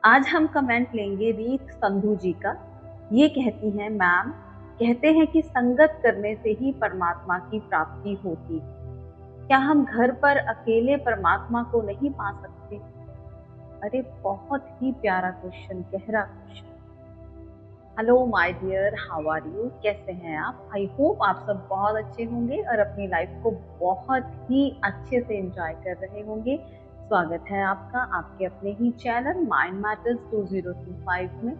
आज हम कमेंट लेंगे रीत संधू जी का। ये कहती हैं, मैम कहते हैं कि संगत करने से ही परमात्मा की प्राप्ति होती है। क्या हम घर पर अकेले परमात्मा को नहीं पा सकते? अरे बहुत ही प्यारा क्वेश्चन, गहरा question. Hello my dear, how are you? कैसे हैं आप? आई होप आप सब बहुत अच्छे होंगे और अपनी लाइफ को बहुत ही अच्छे से एंजॉय कर रहे होंगे। स्वागत है आपका आपके अपने ही चैनल माइंड मैटर्स 2025 में।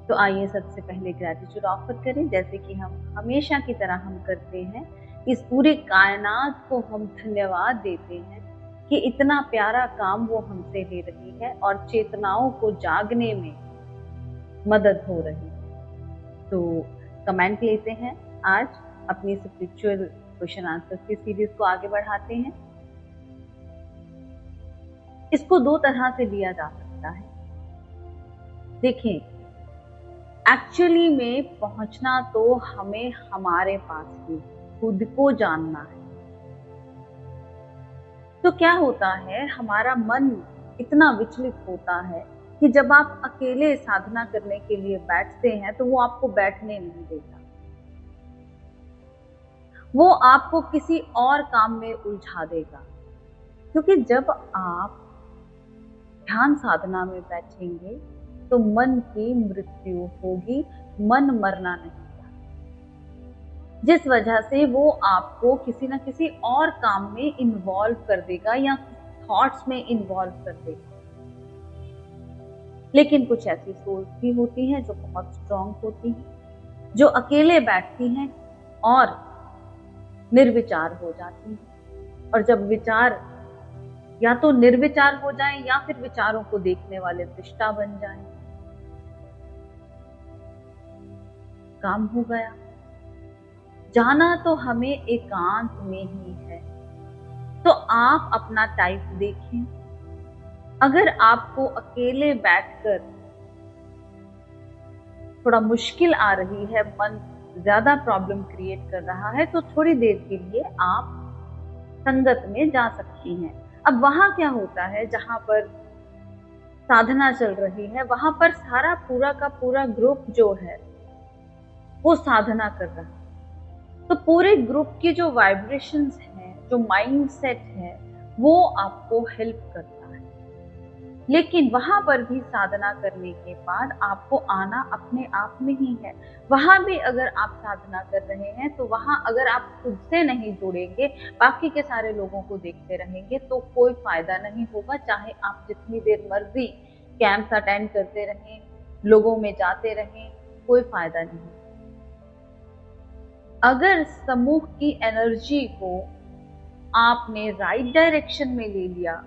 तो आइए सबसे पहले ग्रेटिट्यूड ऑफर करें, जैसे कि हम हमेशा की तरह हम करते हैं। इस पूरे कायनात को हम धन्यवाद देते हैं कि इतना प्यारा काम वो हमसे ले रही है और चेतनाओं को जागने में मदद हो रही है। तो कमेंट लेते हैं, आज अपनी स्पिरिचुअल क्वेश्चन आंसर की सीरीज को आगे बढ़ाते हैं। इसको दो तरह से लिया जा सकता है। देखें, एक्चुअली में पहुंचना तो हमें हमारे पास ही खुद को जानना है। तो क्या होता है, हमारा मन इतना विचलित होता है कि जब आप अकेले साधना करने के लिए बैठते हैं तो वो आपको बैठने नहीं देता, वो आपको किसी और काम में उलझा देगा। क्योंकि जब आप ध्यान साधना में बैठेंगे तो मन की मृत्यु होगी, मन मरना नहीं, जिस वजह से वो आपको किसी ना किसी और काम में इन्वॉल्व कर देगा या थॉट्स में इन्वॉल्व कर देगा। लेकिन कुछ ऐसी सोल्स भी होती हैं जो बहुत स्ट्रांग होती हैं, जो अकेले बैठती हैं और निर्विचार हो जाती हैं। और जब विचार या तो निर्विचार हो जाए या फिर विचारों को देखने वाले दृष्टा बन जाए, काम हो गया। जाना तो हमें एकांत में ही है। तो आप अपना टाइप देखें। अगर आपको अकेले बैठकर थोड़ा मुश्किल आ रही है, मन ज्यादा प्रॉब्लम क्रिएट कर रहा है, तो थोड़ी देर के लिए आप संगत में जा सकती हैं। अब वहां क्या होता है, जहां पर साधना चल रही है वहां पर सारा पूरा का पूरा ग्रुप जो है वो साधना कर रहा है। तो पूरे ग्रुप की जो वाइब्रेशंस हैं, जो माइंड सेट है, वो आपको हेल्प करता है। लेकिन वहां पर भी साधना करने के बाद आपको आना अपने आप में ही है। वहां भी अगर आप साधना कर रहे हैं तो वहां अगर आप खुद से नहीं जुड़ेंगे, बाकी के सारे लोगों को देखते रहेंगे, तो कोई फायदा नहीं होगा। चाहे आप जितनी देर मर्जी कैंप्स अटेंड करते रहें, लोगों में जाते रहें, कोई फायदा नहीं। अगर समूह की एनर्जी को आपने राइट डायरेक्शन में ले लिया,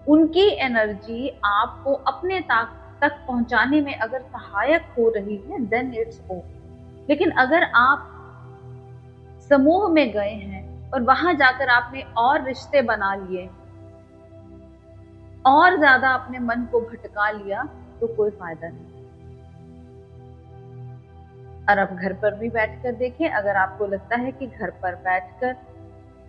उनकी एनर्जी आपको अपने तक पहुंचाने में अगर सहायक हो रही है, देन इट्स ओके। लेकिन अगर आप समूह में गए हैं और वहां जाकर आपने और रिश्ते बना लिए और ज्यादा अपने मन को भटका लिया, तो कोई फायदा नहीं। और अब घर पर भी बैठकर देखें, अगर आपको लगता है कि घर पर बैठकर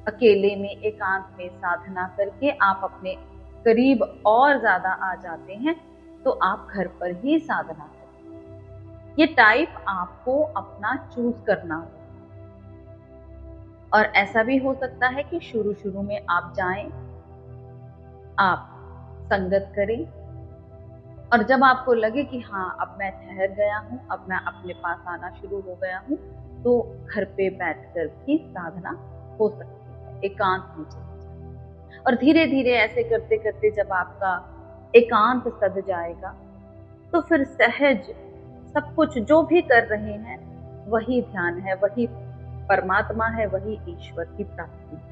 अकेले में एकांत में साधना करके आप अपने करीब और ज्यादा आ जाते हैं, तो आप घर पर ही साधना करें। ये टाइप आपको अपना चूज करना हो। और ऐसा भी हो सकता है कि शुरू शुरू में आप जाएं, आप संगत करें, और जब आपको लगे कि हाँ अब मैं ठहर गया हूं, अब मैं अपने पास आना शुरू हो गया हूं, तो घर पे बैठकर भी साधना हो सकती है, एकांत में चली जाए। और धीरे धीरे ऐसे करते करते जब आपका एकांत सध जाएगा, तो फिर सहज सब कुछ जो भी कर रहे हैं वही ध्यान है, वही परमात्मा है, वही ईश्वर की प्राप्ति है।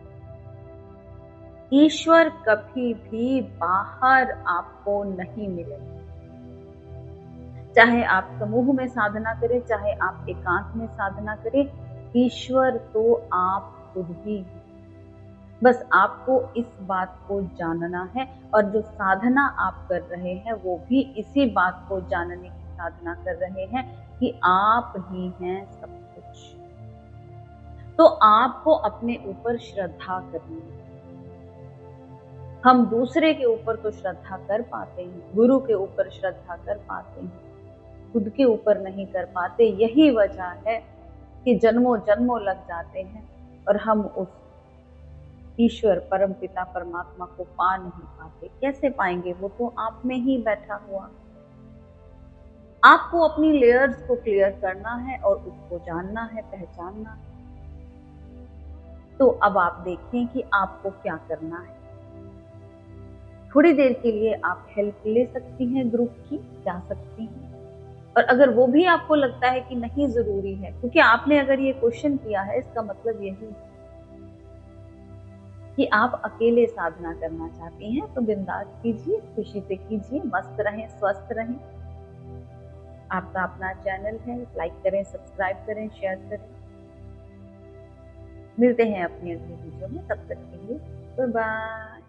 ईश्वर कभी भी बाहर आपको नहीं मिलेगा। चाहे आप समूह में साधना करें, चाहे आप एकांत में साधना करें, ईश्वर तो आप खुद ही हैं। बस आपको इस बात को जानना है, और जो साधना आप कर रहे हैं वो भी इसी बात को जानने की साधना कर रहे हैं कि आप ही हैं सब कुछ। तो आपको अपने ऊपर श्रद्धा करनी है। हम दूसरे के ऊपर तो श्रद्धा कर पाते हैं, गुरु के ऊपर श्रद्धा कर पाते हैं, खुद के ऊपर नहीं कर पाते। यही वजह है कि जन्मों जन्मों लग जाते हैं और हम उस ईश्वर परम पिता परमात्मा को पा नहीं पाते। कैसे पाएंगे? वो तो आप में ही बैठा हुआ। आपको अपनी लेयर्स को क्लियर करना है और उसको जानना है, पहचानना है। तो अब आप देखें कि आपको क्या करना है। थोड़ी देर के लिए आप हेल्प ले सकती हैं, ग्रुप की जा सकती हैं। और अगर वो भी आपको लगता है कि नहीं जरूरी है, क्योंकि आपने अगर ये क्वेश्चन किया है, इसका मतलब यही है कि आप अकेले साधना करना चाहती हैं, तो बिंदास कीजिए, खुशी से कीजिए, मस्त रहें, स्वस्थ रहें। आपका अपना चैनल है, लाइक करें, सब्सक्राइब करें, शेयर करें। मिलते हैं अपनी अगली वीडियो में, तब तक के लिए बाय बाय।